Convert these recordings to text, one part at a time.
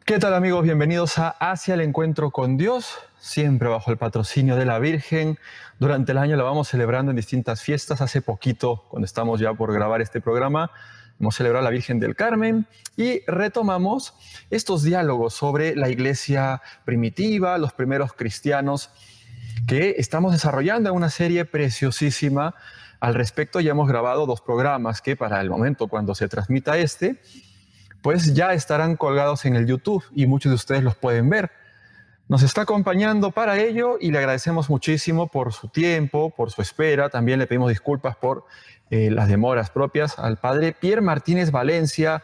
¿Qué tal, amigos? Bienvenidos a Hacia el Encuentro con Dios, siempre bajo el patrocinio de la Virgen. Durante el año la vamos celebrando en distintas fiestas. Hace poquito, cuando estamos ya por grabar este programa, hemos celebrado a la Virgen del Carmen y retomamos estos diálogos sobre la iglesia primitiva, los primeros cristianos, que estamos desarrollando en una serie preciosísima. Al respecto, ya hemos grabado 2 programas que para el momento cuando se transmita pues ya estarán colgados en el YouTube y muchos de ustedes los pueden ver. Nos está acompañando para ello y le agradecemos muchísimo por su tiempo, por su espera. También le pedimos disculpas por las demoras propias al padre Pierre Martínez Valencia,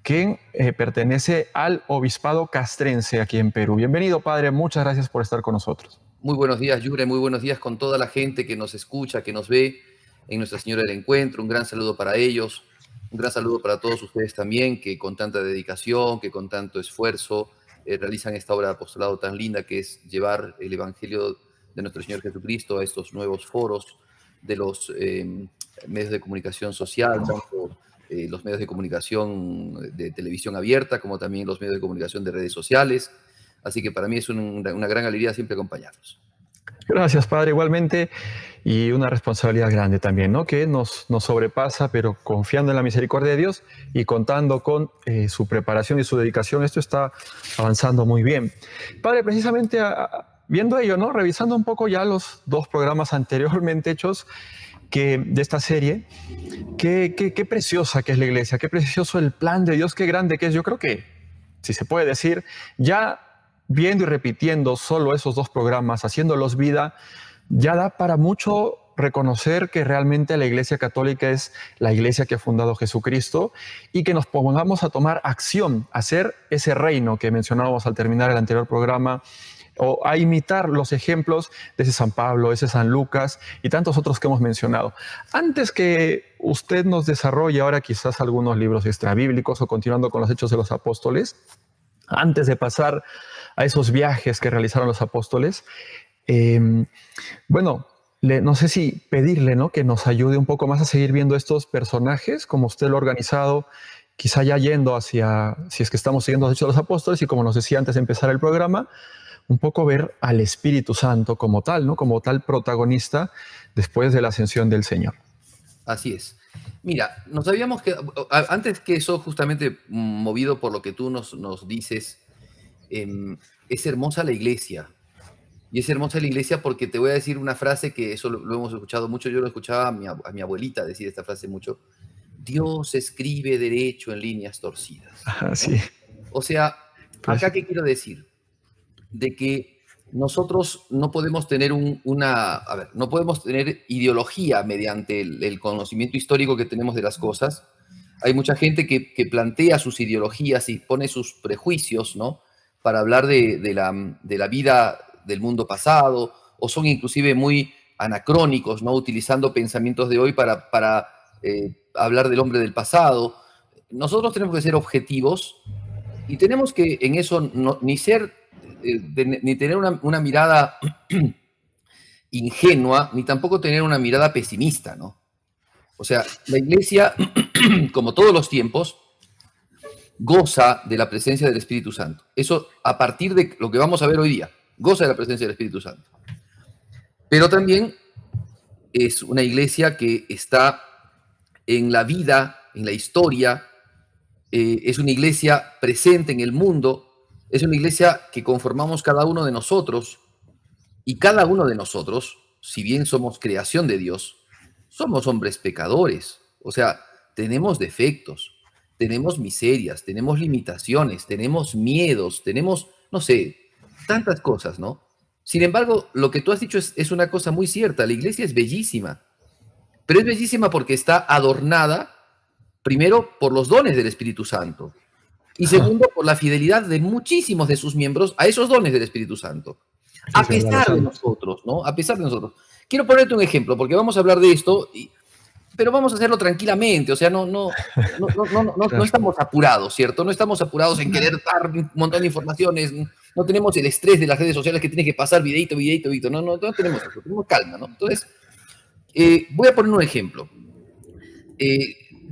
quien pertenece al Obispado Castrense aquí en Perú. Bienvenido, padre. Muchas gracias por estar con nosotros. Muy buenos días, Yure. Muy buenos días con toda la gente que nos escucha, que nos ve en Nuestra Señora del Encuentro. Un gran saludo para ellos. Un gran saludo para todos ustedes también, que con tanta dedicación, que con tanto esfuerzo realizan esta obra de apostolado tan linda que es llevar el Evangelio de nuestro Señor Jesucristo a estos nuevos foros de los medios de comunicación social, tanto los medios de comunicación de televisión abierta como también los medios de comunicación de redes sociales. Así que para mí es una gran alegría siempre acompañarlos. Gracias, padre, igualmente, y una responsabilidad grande también, ¿no? Que nos sobrepasa, pero confiando en la misericordia de Dios y contando con su preparación y su dedicación, esto está avanzando muy bien. Padre, precisamente viendo ello, ¿no? Revisando un poco ya los 2 programas anteriormente hechos de esta serie, qué preciosa que es la iglesia, qué precioso el plan de Dios, qué grande que es. Yo creo que, si se puede decir, ya viendo y repitiendo solo esos 2 programas, haciéndolos vida, ya da para mucho reconocer que realmente la Iglesia Católica es la iglesia que ha fundado Jesucristo y que nos pongamos a tomar acción, a hacer ese reino que mencionábamos al terminar el anterior programa, o a imitar los ejemplos de ese San Pablo, ese San Lucas y tantos otros que hemos mencionado. Antes que usted nos desarrolle ahora quizás algunos libros extrabíblicos o continuando con los Hechos de los Apóstoles, antes de pasar a esos viajes que realizaron los apóstoles, no sé si pedirle, ¿no?, que nos ayude un poco más a seguir viendo estos personajes, como usted lo ha organizado, quizá ya yendo hacia, si es que estamos siguiendo los Hechos de los Apóstoles, y como nos decía antes de empezar el programa, un poco ver al Espíritu Santo como tal, ¿no?, como tal protagonista después de la ascensión del Señor. Así es. Mira, nos habíamos quedado, antes que eso, justamente movido por lo que tú nos dices, es hermosa la iglesia. Y es hermosa la iglesia porque te voy a decir una frase que eso lo hemos escuchado mucho. Yo lo escuchaba a mi abuelita decir esta frase mucho. Dios escribe derecho en líneas torcidas, ¿no? Sí. O sea, Pues, acá qué quiero decir, de que nosotros no podemos tener no podemos tener ideología mediante el conocimiento histórico que tenemos de las cosas. Hay mucha gente que plantea sus ideologías y pone sus prejuicios, ¿no?, para hablar de la vida del mundo pasado, o son inclusive muy anacrónicos, ¿no?, utilizando pensamientos de hoy para hablar del hombre del pasado. Nosotros tenemos que ser objetivos y tenemos que en eso ni tener una mirada ingenua, ni tampoco tener una mirada pesimista, ¿no? O sea, la iglesia, como todos los tiempos, goza de la presencia del Espíritu Santo. Eso a partir de lo que vamos a ver hoy día, goza de la presencia del Espíritu Santo. Pero también es una iglesia que está en la vida, en la historia, es una iglesia presente en el mundo, es una iglesia que conformamos cada uno de nosotros, y cada uno de nosotros, si bien somos creación de Dios, somos hombres pecadores. O sea, tenemos defectos, tenemos miserias, tenemos limitaciones, tenemos miedos, tenemos, no sé, tantas cosas, ¿no? Sin embargo, lo que tú has dicho es una cosa muy cierta. La iglesia es bellísima, pero es bellísima porque está adornada, primero, por los dones del Espíritu Santo, y segundo, por la fidelidad de muchísimos de sus miembros a esos dones del Espíritu Santo. A pesar de nosotros, ¿no? A pesar de nosotros. Quiero ponerte un ejemplo, porque vamos a hablar de esto, pero vamos a hacerlo tranquilamente. O sea, no estamos apurados, ¿cierto? No estamos apurados en querer dar un montón de informaciones. No tenemos el estrés de las redes sociales que tiene que pasar videito. No tenemos eso, tenemos calma, ¿no? Entonces, voy a poner un ejemplo.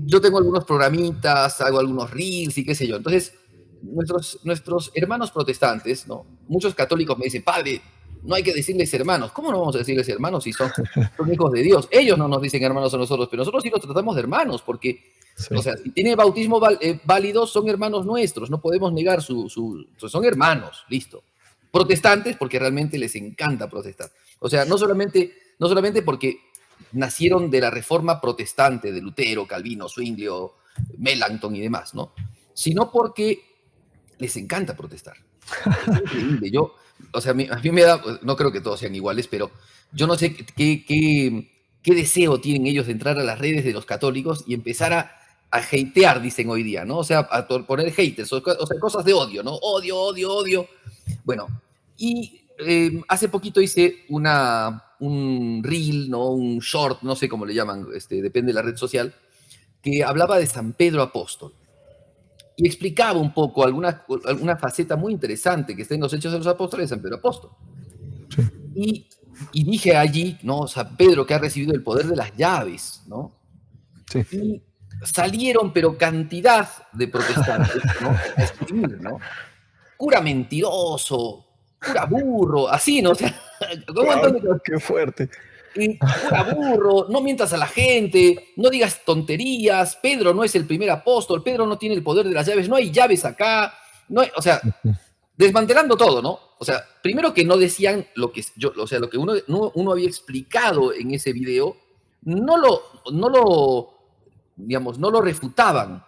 Yo tengo algunos programitas, hago algunos reels y qué sé yo. Entonces, nuestros hermanos protestantes, ¿no? Muchos católicos me dicen, padre, no hay que decirles hermanos. ¿Cómo no vamos a decirles hermanos si son hijos de Dios? Ellos no nos dicen hermanos a nosotros, pero nosotros sí los tratamos de hermanos, porque, Sí. o sea, si tiene bautismo válido, son hermanos nuestros, no podemos negar son hermanos, listo. Protestantes, porque realmente les encanta protestar. O sea, no solamente porque nacieron de la reforma protestante de Lutero, Calvino, Zwinglio, Melanchthon y demás, ¿no? Sino porque les encanta protestar. Es increíble. O sea, a mí me da, no creo que todos sean iguales, pero yo no sé qué deseo tienen ellos de entrar a las redes de los católicos y empezar a hatear, dicen hoy día, ¿no? O sea, a poner haters, o sea, cosas de odio, ¿no? Odio, odio, odio. Bueno, y hace poquito hice un reel, ¿no? Un short, no sé cómo le llaman, depende de la red social, que hablaba de San Pedro Apóstol. Y explicaba un poco alguna faceta muy interesante que está en los Hechos de los Apóstoles de San Pedro Apóstol. Sí. Y dije allí, ¿no? San Pedro que ha recibido el poder de las llaves, ¿no? Sí. Y salieron, pero cantidad de protestantes, ¿no? A escribir, ¿no? Cura mentiroso, cura burro, así, ¿no? O sea, un montón de cosas. ¡Qué fuerte! Cura burro, no mientas a la gente, no digas tonterías, Pedro no es el primer apóstol, Pedro no tiene el poder de las llaves, no hay llaves acá, o sea, desmantelando todo, ¿no? O sea, primero que no decían lo que o sea, lo que uno había explicado en ese video, no lo refutaban,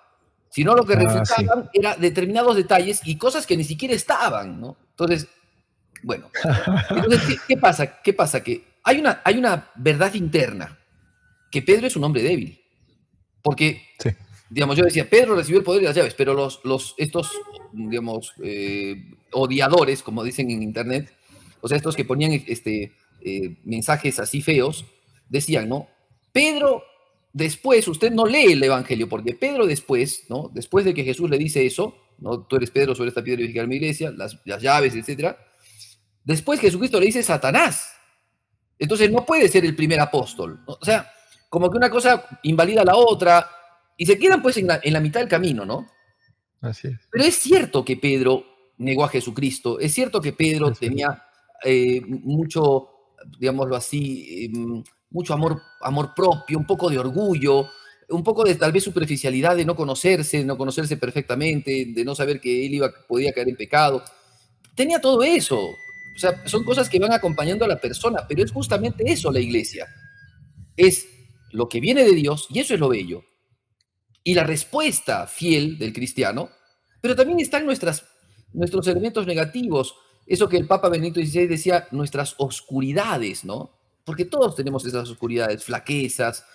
sino lo que refutaban era determinados detalles y cosas que ni siquiera estaban, ¿no? Entonces, bueno, entonces, ¿qué pasa? ¿Qué pasa? Que hay una verdad interna, que Pedro es un hombre débil, porque, Sí. digamos, yo decía, Pedro recibió el poder de las llaves, pero estos, digamos, odiadores, como dicen en internet, o sea, estos que ponían mensajes así feos, decían, ¿no? Pedro, después, usted no lee el Evangelio, porque Pedro después, ¿no? Después de que Jesús le dice eso, ¿no? Tú eres Pedro, sobre esta piedra edificaré mi iglesia, las llaves, etcétera. Después Jesucristo le dice Satanás. Entonces no puede ser el primer apóstol, ¿no? O sea, como que una cosa invalida a la otra y se quedan pues en la mitad del camino, ¿no? Así es. Pero es cierto que Pedro negó a Jesucristo, es cierto que Pedro tenía mucho, digámoslo así, mucho amor propio, un poco de orgullo, un poco de tal vez superficialidad de no conocerse perfectamente, de no saber que él podía caer en pecado. Tenía todo eso. O sea, son cosas que van acompañando a la persona, pero es justamente eso la iglesia. Es lo que viene de Dios y eso es lo bello. Y la respuesta fiel del cristiano, pero también están nuestros elementos negativos, eso que el Papa Benedicto XVI decía, nuestras oscuridades, ¿no? Porque todos tenemos esas oscuridades, flaquezas,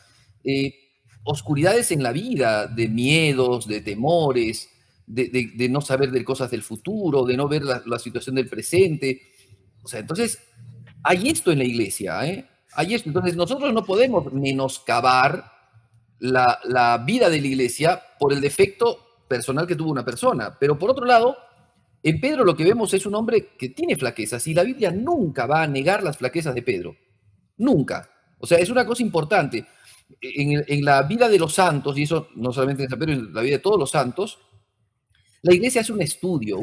oscuridades en la vida, de miedos, de temores, de no saber de cosas del futuro, de no ver la situación del presente. O sea, entonces, hay esto en la iglesia, ¿eh? Hay esto. Entonces, nosotros no podemos menoscabar la vida de la iglesia por el defecto personal que tuvo una persona. Pero por otro lado, en Pedro lo que vemos es un hombre que tiene flaquezas y la Biblia nunca va a negar las flaquezas de Pedro. Nunca. O sea, es una cosa importante. En la vida de los santos, y eso no solamente en San Pedro, en la vida de todos los santos, la iglesia hace un estudio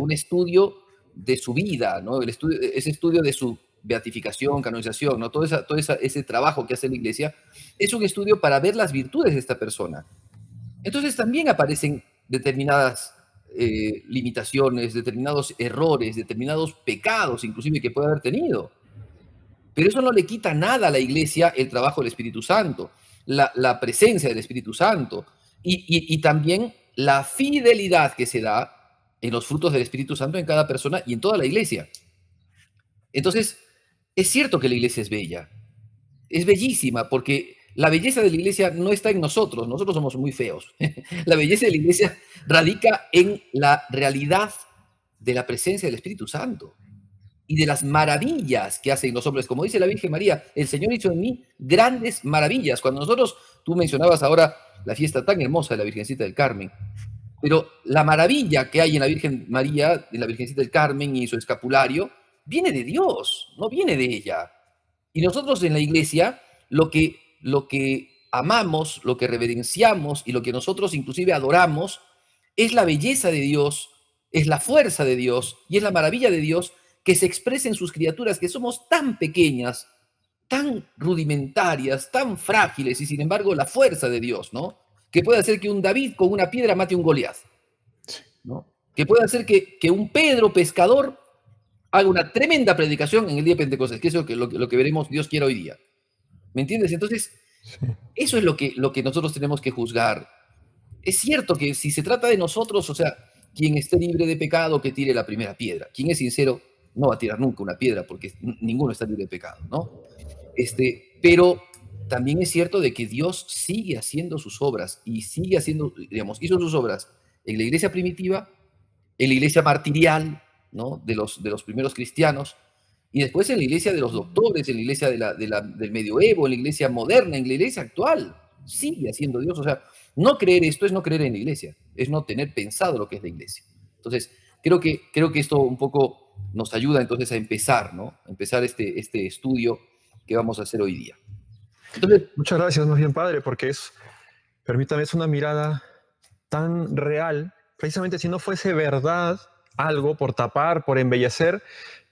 de su vida, ¿no? Ese estudio de su beatificación, canonización, ¿no? Todo ese trabajo que hace la iglesia es un estudio para ver las virtudes de esta persona. Entonces también aparecen determinadas limitaciones, determinados errores, determinados pecados, inclusive que puede haber tenido. Pero eso no le quita nada a la iglesia el trabajo del Espíritu Santo, la presencia del Espíritu Santo y también la fidelidad que se da en los frutos del Espíritu Santo en cada persona y en toda la iglesia. Entonces, es cierto que la iglesia es bella, es bellísima, porque la belleza de la iglesia no está en nosotros somos muy feos. La belleza de la iglesia radica en la realidad de la presencia del Espíritu Santo y de las maravillas que hacen los hombres. Como dice la Virgen María, el Señor hizo en mí grandes maravillas. Cuando tú mencionabas ahora la fiesta tan hermosa de la Virgencita del Carmen, pero la maravilla que hay en la Virgen María, en la Virgencita del Carmen y su escapulario, viene de Dios, no viene de ella. Y nosotros en la iglesia, lo que amamos, lo que reverenciamos y lo que nosotros inclusive adoramos, es la belleza de Dios, es la fuerza de Dios y es la maravilla de Dios que se expresa en sus criaturas, que somos tan pequeñas, tan rudimentarias, tan frágiles, y sin embargo la fuerza de Dios, ¿no? Que puede hacer que un David con una piedra mate a un Goliat, ¿no? Que puede hacer que un Pedro pescador haga una tremenda predicación en el día de Pentecostés, que es lo que veremos, Dios quiera, hoy día. ¿Me entiendes? Entonces, Sí. eso es lo que nosotros tenemos que juzgar. Es cierto que si se trata de nosotros, o sea, quien esté libre de pecado, que tire la primera piedra. Quien es sincero no va a tirar nunca una piedra porque ninguno está libre de pecado, ¿no? Pero también es cierto de que Dios sigue haciendo sus obras y sigue haciendo, digamos, hizo sus obras en la iglesia primitiva, en la iglesia martirial, ¿no? De los primeros cristianos, y después en la iglesia de los doctores, en la iglesia del medioevo, en la iglesia moderna, en la iglesia actual. Sigue haciendo Dios. O sea, no creer esto es no creer en la iglesia, es no tener pensado lo que es la iglesia. Entonces, creo que esto un poco nos ayuda entonces a empezar, ¿no? A empezar este estudio que vamos a hacer hoy día. Entonces, Muchas gracias, más bien, padre, porque permítame, es una mirada tan real. Precisamente si no fuese verdad algo por tapar, por embellecer,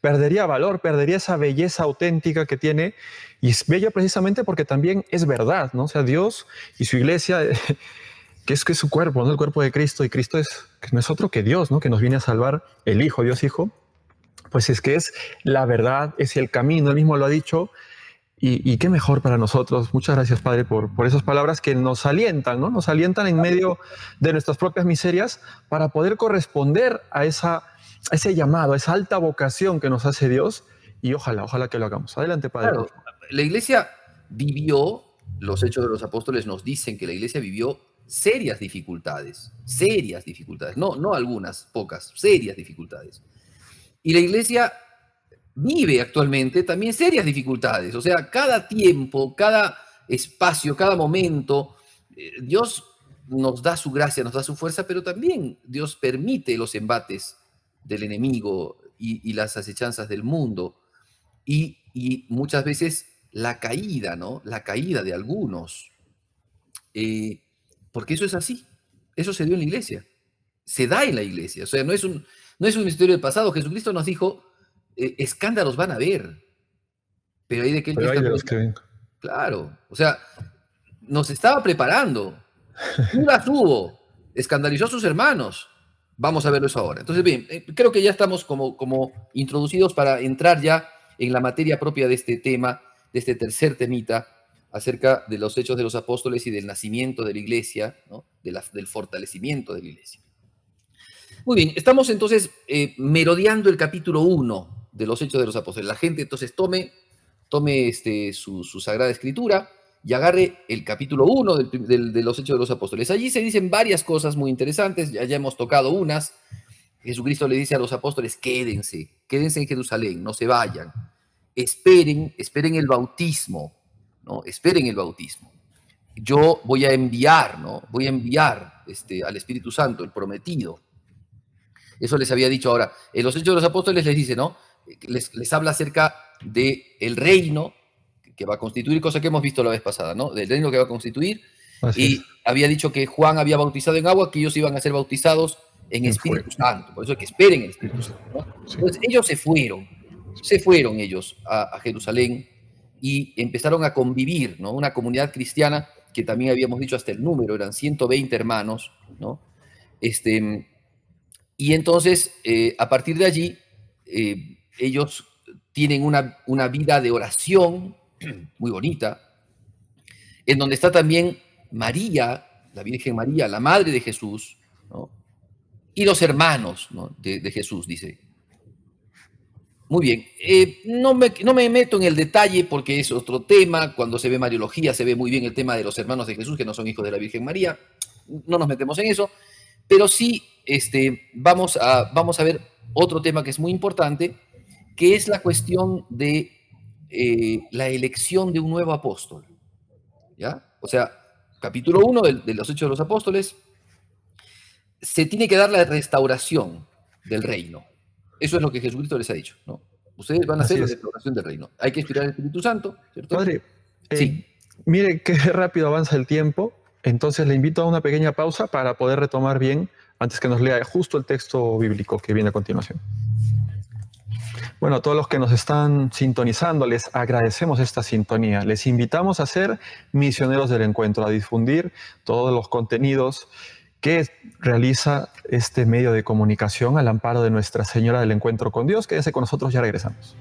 perdería valor, perdería esa belleza auténtica que tiene, y es bella precisamente porque también es verdad, ¿no? O sea, Dios y su iglesia, que es su cuerpo, ¿no? El cuerpo de Cristo, y Cristo que no es otro que Dios, ¿no? Que nos viene a salvar, el Hijo, Dios Hijo, pues es que es la verdad, es el camino, él mismo lo ha dicho. Y qué mejor para nosotros. Muchas gracias, Padre, por esas palabras que nos alientan, ¿no? Nos alientan en medio de nuestras propias miserias para poder corresponder a ese llamado, a esa alta vocación que nos hace Dios, y ojalá que lo hagamos. Adelante, Padre. claro, la iglesia vivió, los Hechos de los Apóstoles nos dicen que la iglesia vivió serias dificultades, no algunas, pocas, serias dificultades. Y la iglesia vive actualmente también serias dificultades. O sea, cada tiempo, cada espacio, cada momento, Dios nos da su gracia, nos da su fuerza, pero también Dios permite los embates del enemigo y las acechanzas del mundo. Y muchas veces la caída, ¿no? La caída de algunos. Porque eso es así. Eso se dio en la iglesia. Se da en la iglesia. O sea, no es un misterio del pasado. Jesucristo nos dijo, escándalos van a haber, pero hay de aquel que Pero hay está de los que ven. claro, o sea, nos estaba preparando. Judas hubo, escandalizó a sus hermanos. Vamos a verlo eso ahora. Entonces, bien, creo que ya estamos como introducidos para entrar ya en la materia propia de este tema, de este tercer temita, acerca de los hechos de los apóstoles y del nacimiento de la iglesia, ¿no? Del fortalecimiento de la iglesia. Muy bien, estamos entonces merodeando el capítulo 1 de los Hechos de los Apóstoles. La gente entonces tome su Sagrada Escritura y agarre el capítulo 1 de los Hechos de los Apóstoles. Allí se dicen varias cosas muy interesantes, ya hemos tocado unas. Jesucristo le dice a los apóstoles, quédense en Jerusalén, no se vayan, esperen el bautismo, ¿no? Esperen el bautismo. Yo voy a enviar, ¿no? Voy a enviar al Espíritu Santo, el prometido. Eso les había dicho ahora. En los Hechos de los Apóstoles les dice, ¿no? Les habla acerca del reino que va a constituir, cosa que hemos visto la vez pasada, ¿no? Del reino que va a constituir. Así es. Había dicho que Juan había bautizado en agua, que ellos iban a ser bautizados en Espíritu Santo. Por eso es que esperen el Espíritu Santo, ¿no? Sí. Entonces ellos se fueron ellos a Jerusalén y empezaron a convivir, ¿no? Una comunidad cristiana que también habíamos dicho hasta el número, eran 120 hermanos, ¿no? Y entonces, a partir de allí, ellos tienen una vida de oración muy bonita, en donde está también María, la Virgen María, la madre de Jesús, ¿no? Y los hermanos, ¿no? de Jesús, dice. Muy bien, no me meto en el detalle porque es otro tema. Cuando se ve Mariología se ve muy bien el tema de los hermanos de Jesús que no son hijos de la Virgen María. No nos metemos en eso, pero sí vamos a ver otro tema que es muy importante, que es la cuestión de la elección de un nuevo apóstol. ¿Ya? O sea, capítulo 1 de los Hechos de los Apóstoles, se tiene que dar la restauración del reino. Eso es lo que Jesucristo les ha dicho, ¿no? Ustedes van a hacer la restauración del reino. Hay que inspirar al Espíritu Santo, ¿cierto? Padre, sí. Mire qué rápido avanza el tiempo. Entonces le invito a una pequeña pausa para poder retomar bien antes que nos lea justo el texto bíblico que viene a continuación. Bueno, a todos los que nos están sintonizando, les agradecemos esta sintonía. Les invitamos a ser misioneros del encuentro, a difundir todos los contenidos que realiza este medio de comunicación al amparo de Nuestra Señora del Encuentro con Dios. Quédense con nosotros, ya regresamos.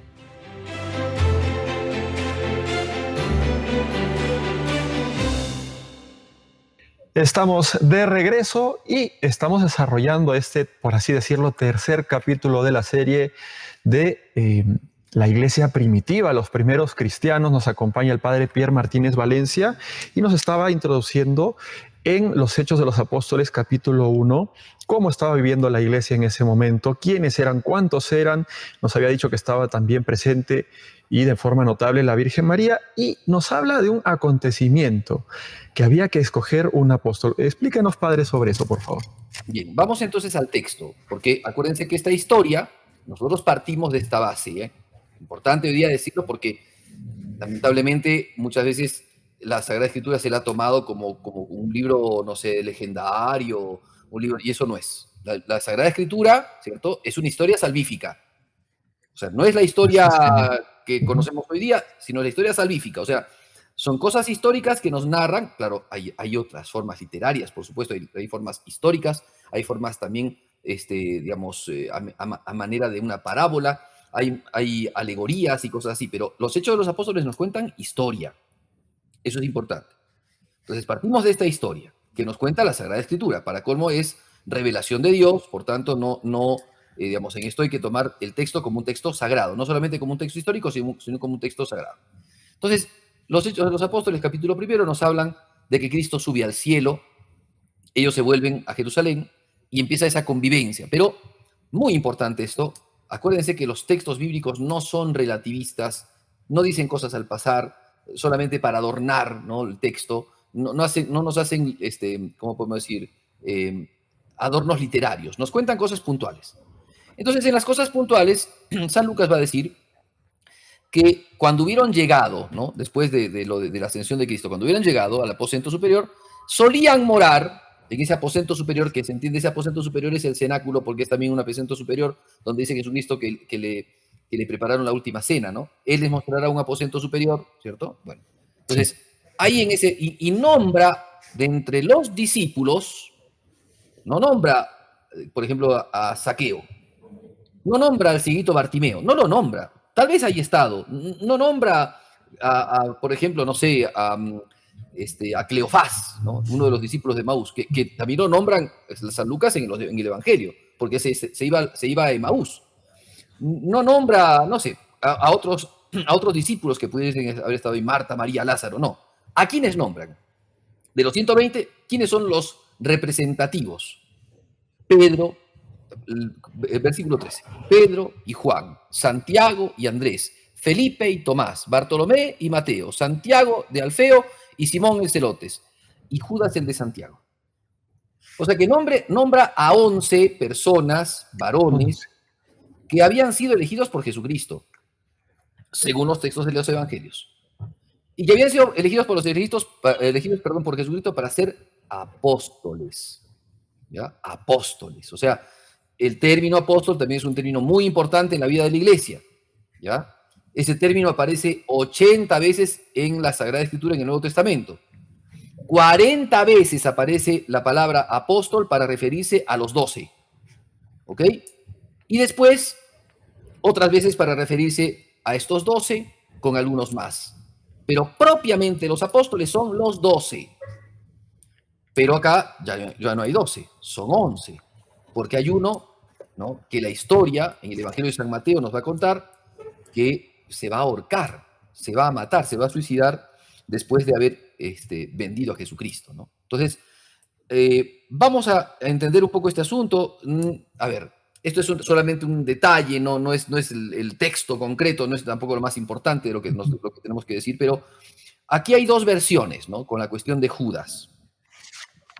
Estamos de regreso y estamos desarrollando este, por así decirlo, tercer capítulo de la serie de la iglesia primitiva, los primeros cristianos. Nos acompaña el padre Pierre Martínez Valencia y nos estaba introduciendo en los Hechos de los Apóstoles, capítulo 1, cómo estaba viviendo la iglesia en ese momento, quiénes eran, cuántos eran. Nos había dicho que estaba también presente y de forma notable la Virgen María, y nos habla de un acontecimiento, que había que escoger un apóstol. Explíquenos, padre, sobre eso, por favor. Bien, vamos entonces al texto, porque acuérdense que esta historia, nosotros partimos de esta base, ¿eh? Importante hoy día decirlo porque lamentablemente muchas veces la Sagrada Escritura se la ha tomado como un libro, no sé, legendario, un libro, y eso no es. La Sagrada Escritura, ¿cierto?, es una historia salvífica. O sea, no es la historia que conocemos hoy día, sino la historia salvífica. O sea, son cosas históricas que nos narran. Claro, hay otras formas literarias, por supuesto, hay formas históricas, hay formas también, digamos, a manera de una parábola, hay alegorías y cosas así, pero los Hechos de los Apóstoles nos cuentan historia. Eso es importante. Entonces, partimos de esta historia que nos cuenta la Sagrada Escritura. Para colmo es revelación de Dios, por tanto, digamos, en esto hay que tomar el texto como un texto sagrado, no solamente como un texto histórico, sino como un texto sagrado. Entonces, los Hechos de los Apóstoles, capítulo 1, nos hablan de que Cristo sube al cielo, ellos se vuelven a Jerusalén y empieza esa convivencia. Pero, muy importante esto, acuérdense que los textos bíblicos no son relativistas, no dicen cosas al pasar, solamente para adornar, ¿no?, el texto, no nos hacen, ¿cómo podemos decir?, adornos literarios, nos cuentan cosas puntuales. Entonces, en las cosas puntuales, San Lucas va a decir que cuando hubieron llegado, ¿no?, después de la ascensión de Cristo, cuando hubieran llegado al aposento superior, solían morar en ese aposento superior, que se entiende, ese aposento superior es el cenáculo, porque es también un aposento superior, donde dice Jesucristo que le prepararon la última cena, ¿no? Él les mostrará un aposento superior, ¿cierto? Bueno, entonces, ahí en ese, y nombra de entre los discípulos, no nombra, por ejemplo, a Zaqueo, no nombra al cieguito Bartimeo, no lo nombra, tal vez haya estado, no nombra por ejemplo, no sé, a Cleofás, ¿no?, uno de los discípulos de Maús, que también lo nombran San Lucas en el Evangelio, porque se iba a Emaús. No nombra, no sé, a otros discípulos que pudiesen haber estado ahí, Marta, María, Lázaro, no. ¿A quiénes nombran? De los 120, ¿quiénes son los representativos? Pedro, el versículo 13, Pedro y Juan, Santiago y Andrés, Felipe y Tomás, Bartolomé y Mateo, Santiago de Alfeo y Simón el Celotes, y Judas el de Santiago. O sea que nombra a 11 personas, varones, que habían sido elegidos por Jesucristo, según los textos de los evangelios, y que habían sido elegidos por Jesucristo para ser apóstoles, ¿ya? Apóstoles. O sea, el término apóstol también es un término muy importante en la vida de la iglesia, ¿ya? Ese término aparece 80 veces en la Sagrada Escritura en el Nuevo Testamento. 40 veces aparece la palabra apóstol para referirse a los 12, ¿ok? Y después, otras veces para referirse a estos 12 con algunos más. Pero propiamente los apóstoles son los 12. Pero acá ya no hay 12, son 11. Porque hay uno, ¿no?, que la historia en el Evangelio de San Mateo nos va a contar que se va a ahorcar, se va a matar, se va a suicidar después de haber vendido a Jesucristo, ¿no? Entonces, vamos a entender un poco este asunto. A ver, esto es solamente un detalle, no es el texto concreto, no es tampoco lo más importante de lo que tenemos que decir, pero aquí hay dos versiones, ¿no?, con la cuestión de Judas.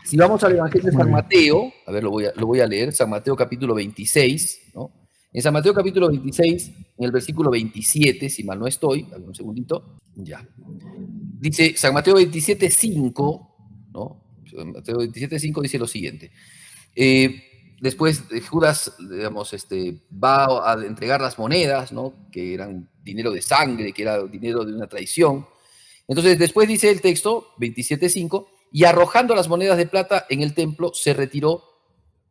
Si vamos al Evangelio de San Mateo, a ver, lo voy a leer, San Mateo capítulo 26, ¿no? En San Mateo capítulo 26, en el versículo 27, si mal no estoy, dame un segundito, ya. Dice San Mateo 27, 5, ¿no? Mateo 27, 5 dice lo siguiente. después Judas, digamos, va a entregar las monedas, ¿no? Que eran dinero de sangre, que era dinero de una traición. Entonces, después dice el texto, 27:5, y arrojando las monedas de plata en el templo, se retiró,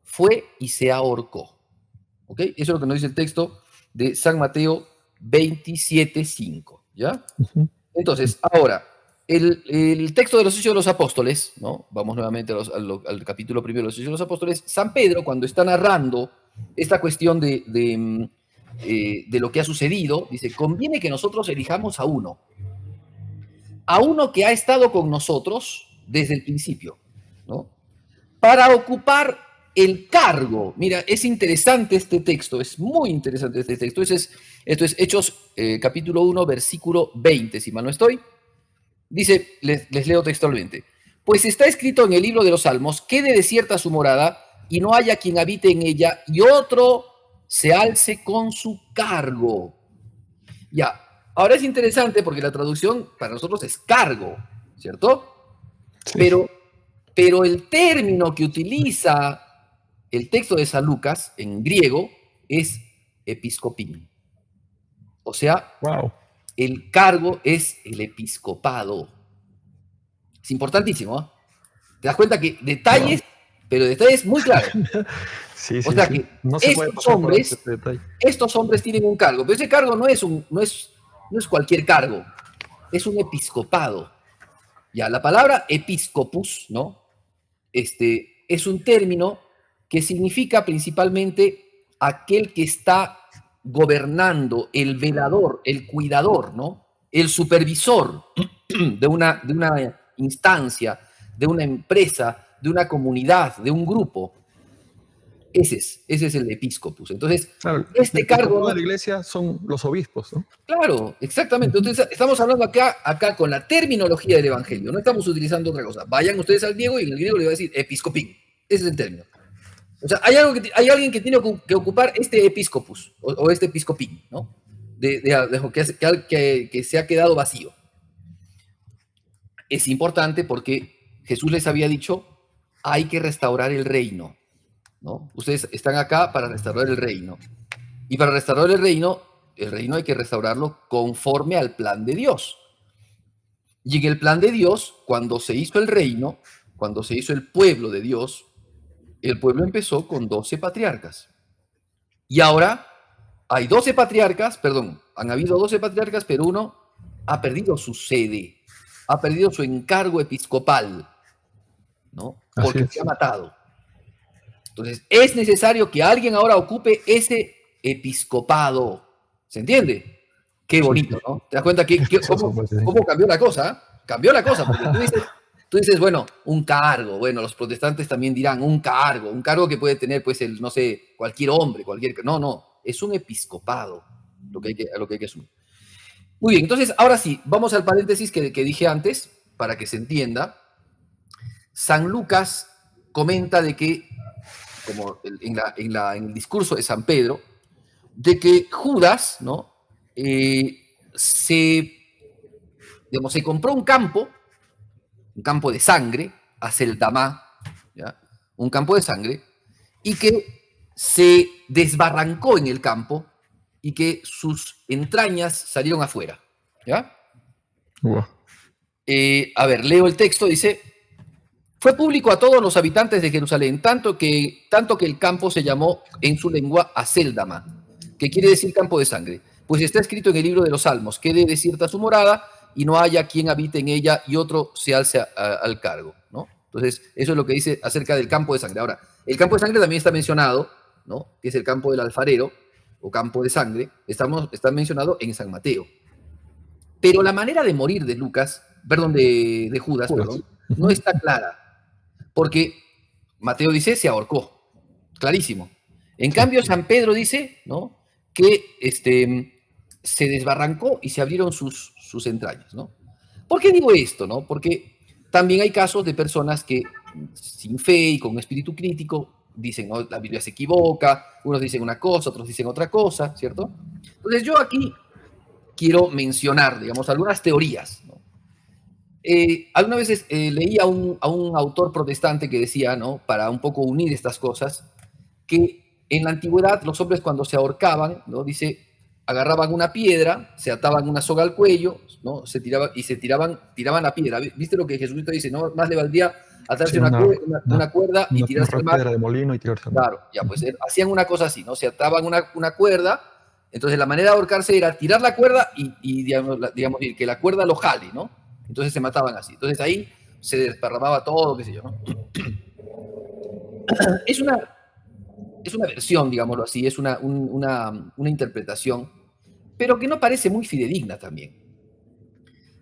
fue y se ahorcó. ¿Ok? Eso es lo que nos dice el texto de San Mateo 27:5, ¿ya? Entonces, ahora, el texto de los Hechos de los Apóstoles, ¿no? Vamos nuevamente al capítulo primero de los Hechos de los Apóstoles. San Pedro, cuando está narrando esta cuestión de lo que ha sucedido, dice, conviene que nosotros elijamos a uno que ha estado con nosotros desde el principio, ¿no? Para ocupar el cargo. Mira, es interesante este texto, es muy interesante este texto. Esto es Hechos capítulo 1, versículo 20, si mal no estoy. Dice, les leo textualmente, pues está escrito en el libro de los Salmos, quede desierta su morada y no haya quien habite en ella y otro se alce con su cargo. Ya, ahora es interesante porque la traducción para nosotros es cargo, ¿cierto? Sí. Pero el término que utiliza el texto de San Lucas en griego es episcopín. O sea, wow. El cargo es el episcopado. Es importantísimo, ¿eh? Te das cuenta que detalles, wow. Pero detalles muy claros. Sí, o sea que no estos hombres tienen un cargo, pero ese cargo no es cualquier cargo, es un episcopado. Ya, la palabra episcopus, ¿no? Es un término que significa principalmente aquel que está gobernando, el velador, el cuidador, ¿no? El supervisor de una instancia, de una empresa, de una comunidad, de un grupo. Ese es el episcopus. Entonces, claro, este cargo de la iglesia son los obispos, ¿no? Claro, exactamente. Entonces, estamos hablando acá con la terminología del evangelio. No estamos utilizando otra cosa. Vayan ustedes al griego y en el griego le va a decir episcopín. Ese es el término. O sea, hay alguien que tiene que ocupar este episcopus o este episcopín, ¿no? Que se ha quedado vacío. Es importante porque Jesús les había dicho, hay que restaurar el reino, ¿no? Ustedes están acá para restaurar el reino. Y para restaurar el reino hay que restaurarlo conforme al plan de Dios. Y en el plan de Dios, cuando se hizo el reino, cuando se hizo el pueblo de Dios, el pueblo empezó con 12 patriarcas. Y ahora hay 12 patriarcas, han habido 12 patriarcas, pero uno ha perdido su sede, ha perdido su encargo episcopal, ¿no? Porque se ha matado. Entonces, es necesario que alguien ahora ocupe ese episcopado. ¿Se entiende? Qué bonito, ¿no? ¿Te das cuenta cómo cambió la cosa? Cambió la cosa, porque tú dices, bueno, un cargo. Bueno, los protestantes también dirán un cargo que puede tener, pues, cualquier hombre, No, es un episcopado lo que hay que asumir. Muy bien, entonces, ahora sí, vamos al paréntesis que dije antes, para que se entienda. San Lucas comenta de que, como en el discurso de San Pedro, de que Judas, ¿no? Se compró un campo de sangre, Aceldamá, ¿ya? Un campo de sangre, y que se desbarrancó en el campo y que sus entrañas salieron afuera, ¿ya? Wow. A ver, leo el texto, dice, fue público a todos los habitantes de Jerusalén, tanto que el campo se llamó en su lengua Aceldama, que quiere decir campo de sangre, pues está escrito en el libro de los Salmos, quede desierta su morada y no haya quien habite en ella y otro se alce al cargo, ¿no? Entonces, eso es lo que dice acerca del campo de sangre. Ahora, el campo de sangre también está mencionado, ¿no? Que es el campo del alfarero o campo de sangre, está mencionado en San Mateo. Pero la manera de morir de Judas, no está clara, porque Mateo dice se ahorcó, clarísimo. En cambio, San Pedro dice, ¿no? Que se desbarrancó y se abrieron sus entrañas, ¿no? ¿Por qué digo esto, no? Porque también hay casos de personas que sin fe y con espíritu crítico dicen, no, la Biblia se equivoca, unos dicen una cosa, otros dicen otra cosa, ¿cierto? Entonces yo aquí quiero mencionar, digamos, algunas teorías, ¿no? Algunas veces leí a un autor protestante que decía, ¿no? Para un poco unir estas cosas, que en la antigüedad los hombres cuando se ahorcaban, ¿no? Dice, agarraban una piedra, se ataban una soga al cuello, ¿no? Se tiraban la piedra. ¿Viste lo que Jesucristo dice? No, más le valdría atarse Sí, una cuerda y tirarse al mar. piedra de molino y tirarse al mar. Claro, ya, pues hacían una cosa así, ¿no? Se ataban una cuerda, entonces la manera de ahorcarse era tirar la cuerda y digamos, que la cuerda lo jale, ¿no? Entonces se mataban así. Entonces ahí se desparramaba todo, qué sé yo, ¿no? Es una versión, digámoslo así, es una interpretación, pero que no parece muy fidedigna también.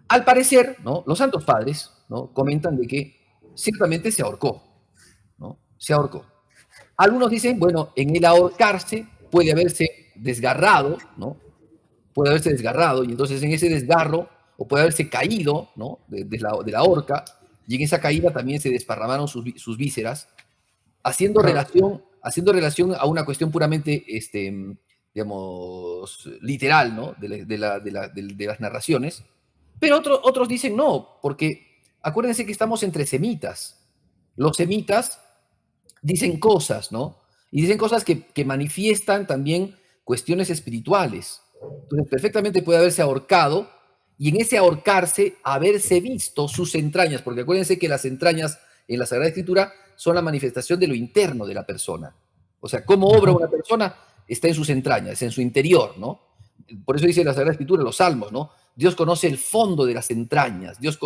Al parecer, ¿no? Los santos padres, ¿no? Comentan de que ciertamente se ahorcó, ¿no? Se ahorcó. Algunos dicen, bueno, en el ahorcarse puede haberse desgarrado, ¿no? Puede haberse desgarrado, y entonces en ese desgarro, o puede haberse caído, ¿no? De la horca, y en esa caída también se desparramaron sus vísceras, haciendo relación a una cuestión puramente, digamos, literal, ¿no? De las narraciones. Pero otros dicen no, porque acuérdense que estamos entre semitas. Los semitas dicen cosas, ¿no? Y dicen cosas que manifiestan también cuestiones espirituales. Entonces, perfectamente puede haberse ahorcado y en ese ahorcarse haberse visto sus entrañas, porque acuérdense que las entrañas en la Sagrada Escritura son la manifestación de lo interno de la persona. O sea, cómo obra una persona está en sus entrañas, en su interior, ¿no? Por eso dice la Sagrada Escritura, los Salmos, ¿no? Dios conoce el fondo de las entrañas, Dios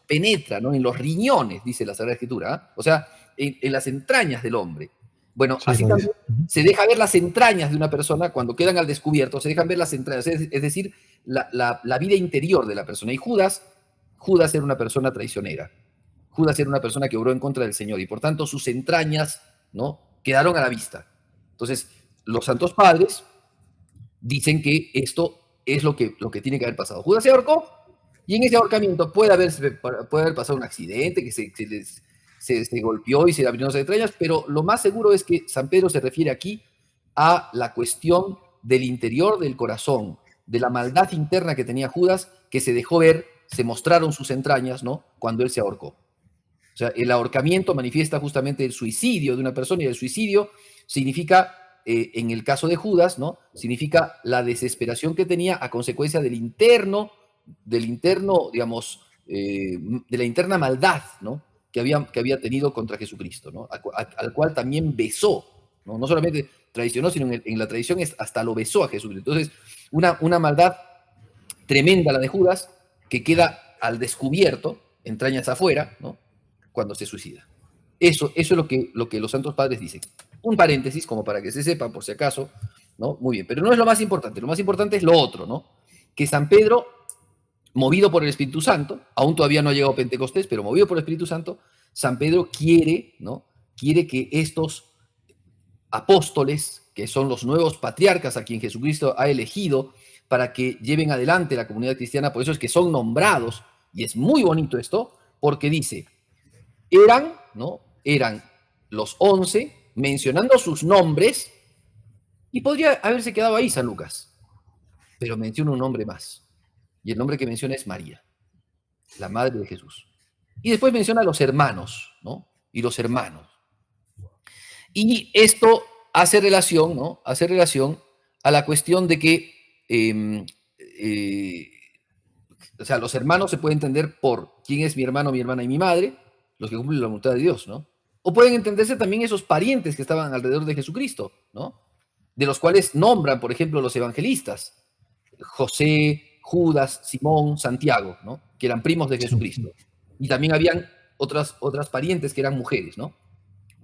penetra, ¿no? En los riñones, dice la Sagrada Escritura, ¿eh? O sea, en las entrañas del hombre. Bueno, Sí, así lo también dice. se deja ver las entrañas de una persona cuando quedan al descubierto, se dejan ver las entrañas, es decir, la vida interior de la persona. Y Judas era una persona traicionera. Judas era una persona que obró en contra del Señor y por tanto sus entrañas, ¿no? Quedaron a la vista. Entonces, los santos padres dicen que esto es lo que tiene que haber pasado. Judas se ahorcó y en ese ahorcamiento puede haber pasado un accidente, que se golpeó y se le abrieron las entrañas, pero lo más seguro es que San Pedro se refiere aquí a la cuestión del interior del corazón, de la maldad interna que tenía Judas, que se dejó ver, se mostraron sus entrañas, ¿no? Cuando él se ahorcó. O sea, el ahorcamiento manifiesta justamente el suicidio de una persona y el suicidio significa, en el caso de Judas, ¿no? Significa la desesperación que tenía a consecuencia del interno, digamos, de la interna maldad, ¿no? Que había tenido contra Jesucristo, ¿no? Al cual también besó, ¿no? No solamente traicionó, sino en la traición hasta lo besó a Jesucristo. Entonces, una maldad tremenda la de Judas, que queda al descubierto, entrañas afuera, ¿no? Cuando se suicida. Eso es lo que los santos padres dicen. Un paréntesis, como para que se sepa, por si acaso, ¿no? Muy bien, pero no es lo más importante es lo otro, ¿no? Que San Pedro, movido por el Espíritu Santo, aún todavía no ha llegado Pentecostés, pero movido por el Espíritu Santo, San Pedro quiere, ¿no? Quiere que estos apóstoles, que son los nuevos patriarcas a quien Jesucristo ha elegido para que lleven adelante la comunidad cristiana, por eso es que son nombrados, y es muy bonito esto, porque dice, ¿no? Eran los 11, mencionando sus nombres, y podría haberse quedado ahí San Lucas, pero menciona un nombre más, y el nombre que menciona es María, la madre de Jesús. Y después menciona a los hermanos, ¿no? Y los hermanos. Y esto hace relación, ¿no? Hace relación a la cuestión de que, o sea, los hermanos se puede entender por quién es mi hermano, mi hermana y mi madre, los que cumplen la voluntad de Dios, ¿no? O pueden entenderse también esos parientes que estaban alrededor de Jesucristo, ¿no? De los cuales nombran, por ejemplo, los evangelistas, José, Judas, Simón, Santiago, ¿no? Que eran primos de Jesucristo. Y también habían otras parientes que eran mujeres, ¿no?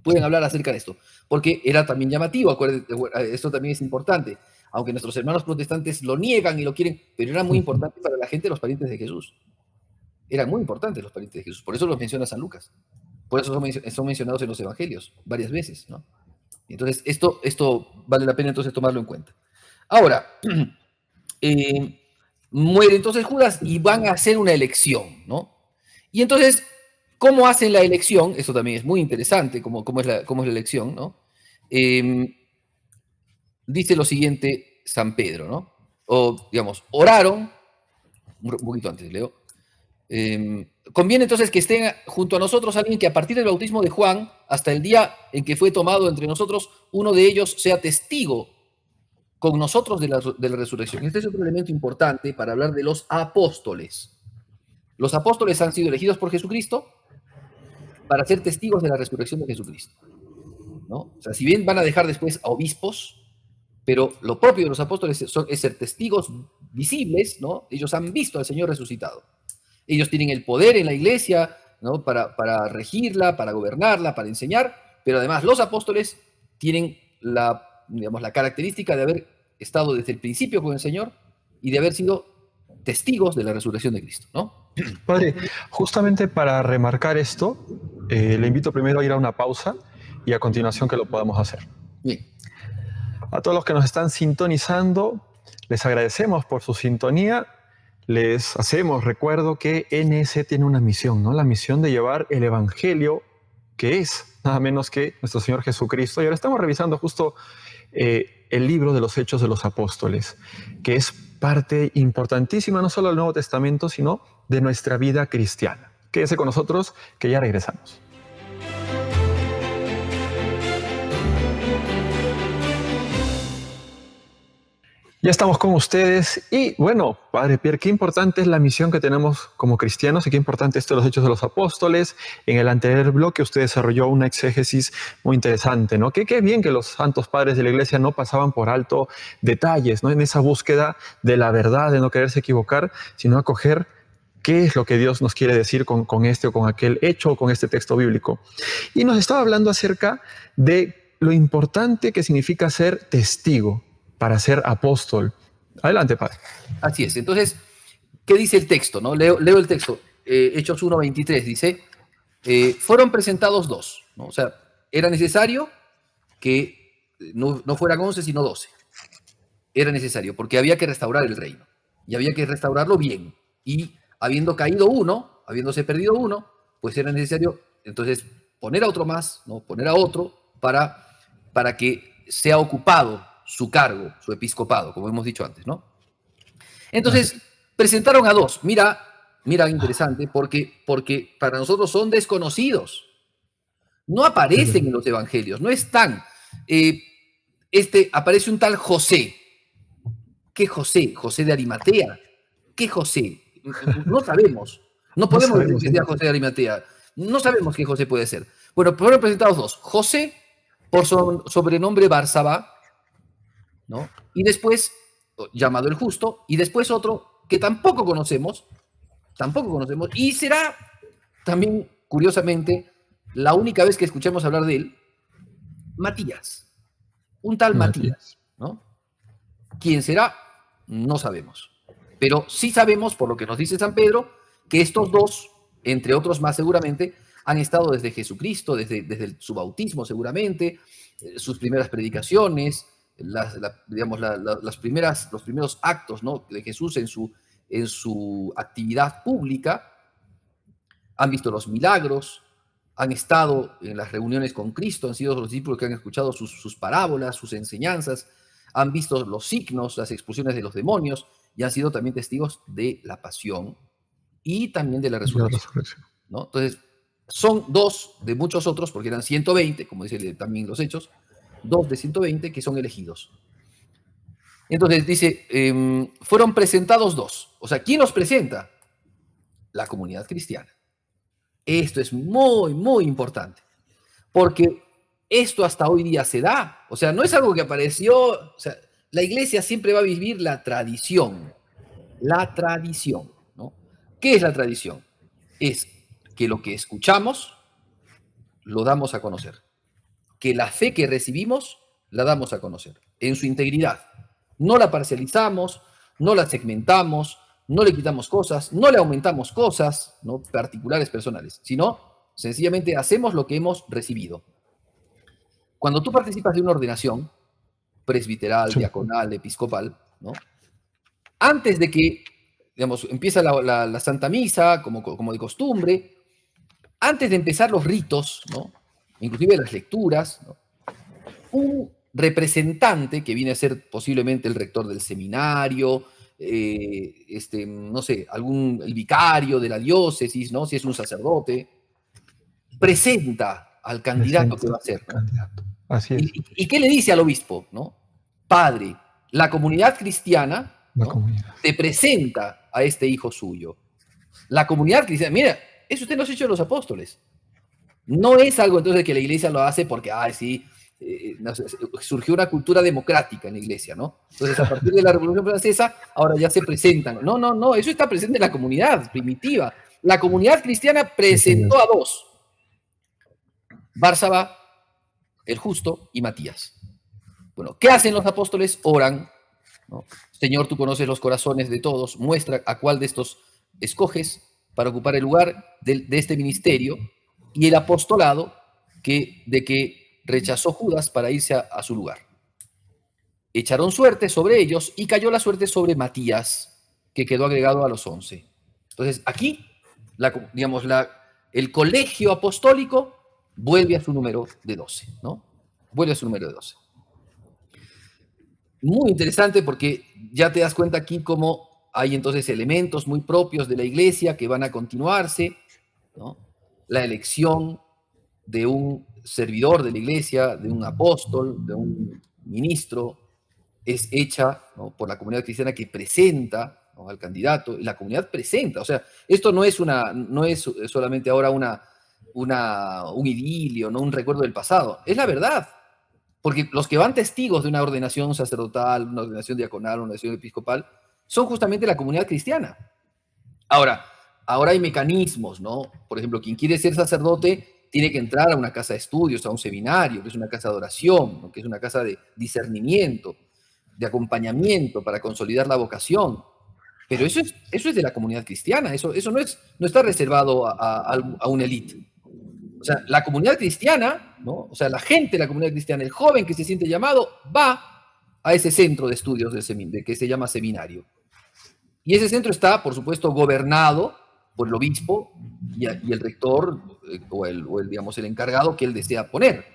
Pueden hablar acerca de esto, porque era también llamativo, acuérdense, esto también es importante, aunque nuestros hermanos protestantes lo niegan y lo quieren, pero era muy importante para la gente los parientes de Jesús. Eran muy importantes los parientes de Jesús, por eso los menciona San Lucas. Por eso son mencionados en los evangelios varias veces, ¿no? Entonces, esto vale la pena entonces tomarlo en cuenta. Ahora, muere entonces Judas y van a hacer una elección, ¿no? Y entonces, ¿cómo hacen la elección? Eso también es muy interesante, cómo es la elección, ¿no? Dice lo siguiente San Pedro, ¿no? O, digamos, oraron, un poquito antes leo, Conviene entonces que estén junto a nosotros alguien que a partir del bautismo de Juan hasta el día en que fue tomado entre nosotros, uno de ellos sea testigo con nosotros de la resurrección. Este es otro elemento importante para hablar de los apóstoles. Los apóstoles han sido elegidos por Jesucristo para ser testigos de la resurrección de Jesucristo, ¿no? O sea, si bien van a dejar después a obispos, pero lo propio de los apóstoles es ser testigos visibles, ¿no? Ellos han visto al Señor resucitado. Ellos tienen el poder en la iglesia, ¿no? Para regirla, para gobernarla, para enseñar, pero además los apóstoles tienen digamos, la característica de haber estado desde el principio con el Señor y de haber sido testigos de la resurrección de Cristo, ¿no? Padre, justamente para remarcar esto, le invito primero a ir a una pausa y a continuación que lo podamos hacer. Bien. A todos los que nos están sintonizando, les agradecemos por su sintonía. Les hacemos recuerdo que NS tiene una misión, ¿no? La misión de llevar el Evangelio, que es nada menos que nuestro Señor Jesucristo. Y ahora estamos revisando justo el libro de los Hechos de los Apóstoles, que es parte importantísima no solo del Nuevo Testamento, sino de nuestra vida cristiana. Quédese con nosotros, que ya regresamos. Ya estamos con ustedes y bueno, Padre Pierre, qué importante es la misión que tenemos como cristianos y qué importante esto de los Hechos de los Apóstoles. En el anterior bloque usted desarrolló una exégesis muy interesante, ¿no? Qué bien que los santos padres de la iglesia no pasaban por alto detalles, ¿no? En esa búsqueda de la verdad, de no quererse equivocar, sino acoger qué es lo que Dios nos quiere decir con este o con aquel hecho o con este texto bíblico. Y nos estaba hablando acerca de lo importante que significa ser testigo para ser apóstol. Adelante, Padre. Así es. Entonces, ¿qué dice el texto? ¿No? Leo el texto. Hechos 1:23 dice, fueron presentados 2, ¿no? O sea, era necesario que no fueran 11, sino 12. Era necesario, porque había que restaurar el reino. Y había que restaurarlo bien. Y habiendo caído uno, habiéndose perdido uno, pues era necesario, entonces, poner a otro más, ¿no? Poner a otro para que sea ocupado su cargo, su episcopado, como hemos dicho antes, ¿no? Entonces, presentaron a 2. Mira, interesante, porque para nosotros son desconocidos. No aparecen en los evangelios, no están. Aparece un tal José. ¿Qué José? José de Arimatea. ¿Qué José? No sabemos. No podemos decir que sea José de Arimatea. No sabemos qué José puede ser. Bueno, fueron presentados 2. José, por sobrenombre Barsabá, ¿no? Y después, llamado el justo, y después otro que tampoco conocemos, y será también, curiosamente, la única vez que escuchemos hablar de él, Matías, un tal Matías, ¿no? ¿Quién será? No sabemos. Pero sí sabemos, por lo que nos dice San Pedro, que estos 2, entre otros más seguramente, han estado desde Jesucristo, desde su bautismo seguramente, sus primeras predicaciones, los primeros actos, ¿no? De Jesús en su actividad pública, han visto los milagros, han estado en las reuniones con Cristo, han sido los discípulos que han escuchado sus parábolas, sus enseñanzas, han visto los signos, las expulsiones de los demonios y han sido también testigos de la pasión y también de la resurrección, ¿no? Entonces, son 2 de muchos otros, porque eran 120, como dice también los Hechos, 2 de 120 que son elegidos. Entonces dice, fueron presentados 2. O sea, ¿quién los presenta? La comunidad cristiana. Esto es muy, muy importante, porque esto hasta hoy día se da. O sea, no es algo que apareció. O sea, la iglesia siempre va a vivir la tradición. La tradición, ¿no? ¿Qué es la tradición? Es que lo que escuchamos lo damos a conocer. Que la fe que recibimos la damos a conocer en su integridad. No la parcializamos, no la segmentamos, no le quitamos cosas, no le aumentamos cosas, ¿no? Particulares, personales, sino sencillamente hacemos lo que hemos recibido. Cuando tú participas de una ordenación presbiteral, diaconal, episcopal, ¿no? Antes de que, digamos, empieza la Santa Misa, como de costumbre, antes de empezar los ritos, ¿no? Inclusive las lecturas, ¿no? Un representante, que viene a ser posiblemente el rector del seminario, no sé, el vicario de la diócesis, ¿no? Si es un sacerdote, presenta al candidato que va a ser, ¿no? Candidato. Así es. ¿Y qué le dice al obispo, ¿no? Padre, la comunidad cristiana, La ¿no?, comunidad. te presenta a este hijo suyo. La comunidad cristiana, mira, eso usted lo ha hecho de los apóstoles. No es algo entonces que la iglesia lo hace porque, sí, no sé, surgió una cultura democrática en la iglesia, ¿no? Entonces, a partir de la Revolución Francesa, ahora ya se presentan. No, eso está presente en la comunidad primitiva. La comunidad cristiana presentó a dos: Bársaba, el justo, y Matías. Bueno, ¿qué hacen los apóstoles? Oran, ¿no? Señor, tú conoces los corazones de todos, muestra a cuál de estos escoges para ocupar el lugar de este ministerio y el apostolado de que rechazó Judas para irse a su lugar. Echaron suerte sobre ellos y cayó la suerte sobre Matías, que quedó agregado a los 11. Entonces, aquí, el colegio apostólico vuelve a su número de 12, ¿no? Vuelve a su número de 12. Muy interesante porque ya te das cuenta aquí cómo hay entonces elementos muy propios de la iglesia que van a continuarse, ¿no? La elección de un servidor de la iglesia, de un apóstol, de un ministro, es hecha, ¿no?, por la comunidad cristiana que presenta, ¿no?, al candidato, y la comunidad presenta. O sea, esto no es solamente ahora un idilio, no un recuerdo del pasado, es la verdad. Porque los que van testigos de una ordenación sacerdotal, una ordenación diaconal, una ordenación episcopal, son justamente la comunidad cristiana. Ahora hay mecanismos, ¿no? Por ejemplo, quien quiere ser sacerdote tiene que entrar a una casa de estudios, a un seminario, que es una casa de oración, ¿no?, que es una casa de discernimiento, de acompañamiento para consolidar la vocación. Pero eso es de la comunidad cristiana, eso no está reservado a una élite. O sea, la comunidad cristiana, ¿no?, o sea, la gente de la comunidad cristiana, el joven que se siente llamado, va a ese centro de estudios que se llama seminario. Y ese centro está, por supuesto, gobernado por el obispo y el rector, o el encargado que él desea poner,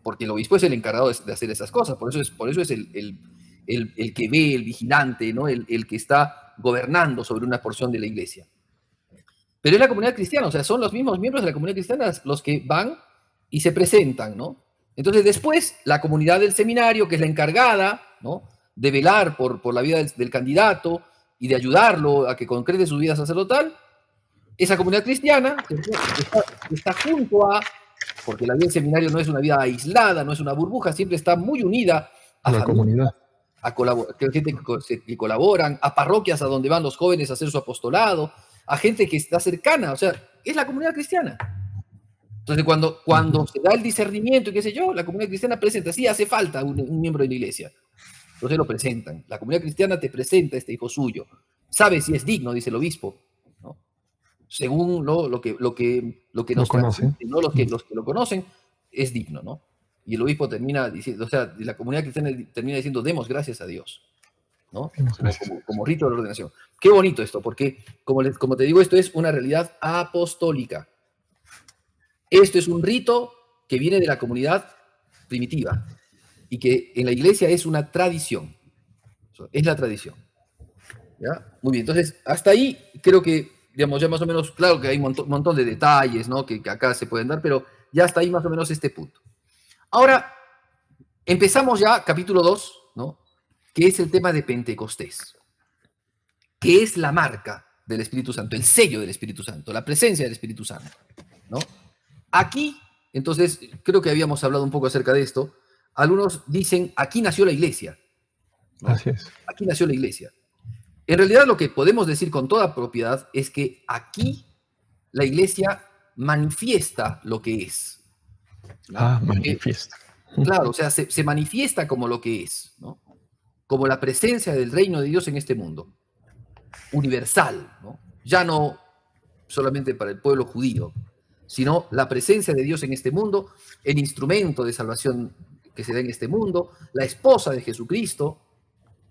porque el obispo es el encargado de hacer esas cosas. Por eso es el que ve, el vigilante, ¿no?, el que está gobernando sobre una porción de la iglesia. Pero es la comunidad cristiana, o sea, son los mismos miembros de la comunidad cristiana los que van y se presentan, ¿no? Entonces después la comunidad del seminario, que es la encargada, ¿no?, de velar por la vida del candidato y de ayudarlo a que concrete su vida sacerdotal, esa comunidad cristiana está junto a, porque la vida del seminario no es una vida aislada, no es una burbuja, siempre está muy unida a la comunidad, a gente que colaboran, a parroquias a donde van los jóvenes a hacer su apostolado, a gente que está cercana, o sea, es la comunidad cristiana. Entonces, cuando se da el discernimiento y qué sé yo, la comunidad cristiana presenta, sí, hace falta un miembro de la iglesia. Entonces lo presentan. La comunidad cristiana te presenta a este hijo suyo. Sabe si es digno, dice el obispo, ¿no?, según lo que nos transmite, ¿no?, los que lo conocen, es digno, ¿no? Y el obispo termina diciendo, o sea, la comunidad cristiana termina diciendo, demos gracias a Dios, ¿no?, como rito de la ordenación. Qué bonito esto, porque, como te digo, esto es una realidad apostólica. Esto es un rito que viene de la comunidad primitiva y que en la iglesia es una tradición. Es la tradición. ¿Ya? Muy bien, entonces, hasta ahí creo que, digamos, ya más o menos, claro que hay un montón de detalles, ¿no?, que acá se pueden dar, pero ya hasta ahí más o menos este punto. Ahora, empezamos ya capítulo 2, ¿no?, que es el tema de Pentecostés, que es la marca del Espíritu Santo, el sello del Espíritu Santo, la presencia del Espíritu Santo, ¿no? Aquí, entonces, creo que habíamos hablado un poco acerca de esto. Algunos dicen, aquí nació la iglesia, ¿no? Así es. Aquí nació la iglesia. En realidad, lo que podemos decir con toda propiedad es que aquí la iglesia manifiesta lo que es, ¿no? Manifiesta. Claro, o sea, se manifiesta como lo que es, ¿no?, como la presencia del reino de Dios en este mundo, universal, ¿no?, ya no solamente para el pueblo judío, sino la presencia de Dios en este mundo, el instrumento de salvación que se da en este mundo, la esposa de Jesucristo,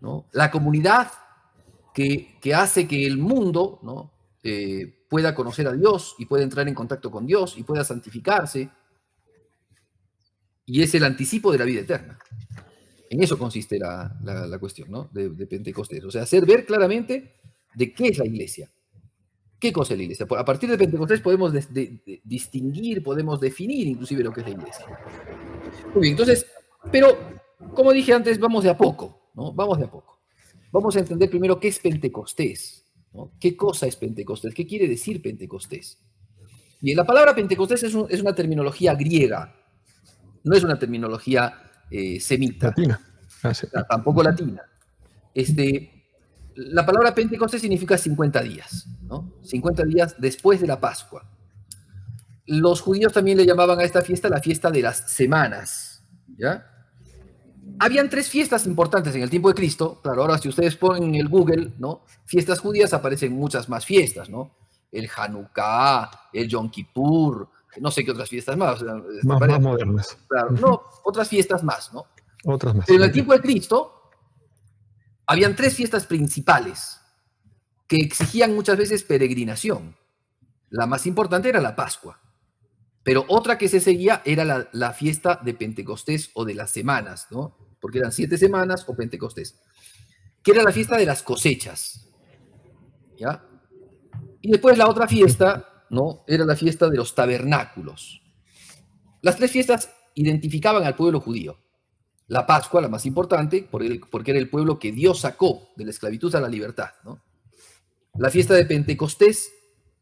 ¿no?, la comunidad que hace que el mundo, ¿no?, pueda conocer a Dios y pueda entrar en contacto con Dios y pueda santificarse, y es el anticipo de la vida eterna. En eso consiste la cuestión, ¿no? De Pentecostés. O sea, hacer ver claramente de qué es la iglesia. ¿Qué cosa es la iglesia? A partir de Pentecostés podemos distinguir, podemos definir inclusive lo que es la iglesia. Muy bien, entonces, pero como dije antes, vamos de a poco, ¿no? Vamos de a poco. Vamos a entender primero qué es Pentecostés, ¿no? ¿Qué cosa es Pentecostés? ¿Qué quiere decir Pentecostés? Bien, la palabra Pentecostés es una terminología griega, no es una terminología semita, Latina. Ah, sí. tampoco latina. La palabra Pentecostés significa 50 días, ¿no? 50 días después de la Pascua. Los judíos también le llamaban a esta fiesta la fiesta de las semanas, ¿ya? Habían 3 fiestas importantes en el tiempo de Cristo. Claro, ahora si ustedes ponen en el Google, ¿no? Fiestas judías, aparecen muchas más fiestas, ¿no? El Hanukkah, el Yom Kippur, no sé qué otras fiestas más. Más modernas. Claro, no, otras fiestas más, ¿no? Otras más. Pero en el tiempo de Cristo, habían 3 fiestas principales que exigían muchas veces peregrinación. La más importante era la Pascua. Pero otra que se seguía era la fiesta de Pentecostés o de las semanas, ¿no? Porque eran 7 semanas o Pentecostés, que era la fiesta de las cosechas, ¿ya? Y después la otra fiesta, ¿no? Era la fiesta de los tabernáculos. Las 3 fiestas identificaban al pueblo judío. La Pascua, la más importante, porque era el pueblo que Dios sacó de la esclavitud a la libertad, ¿no? La fiesta de Pentecostés,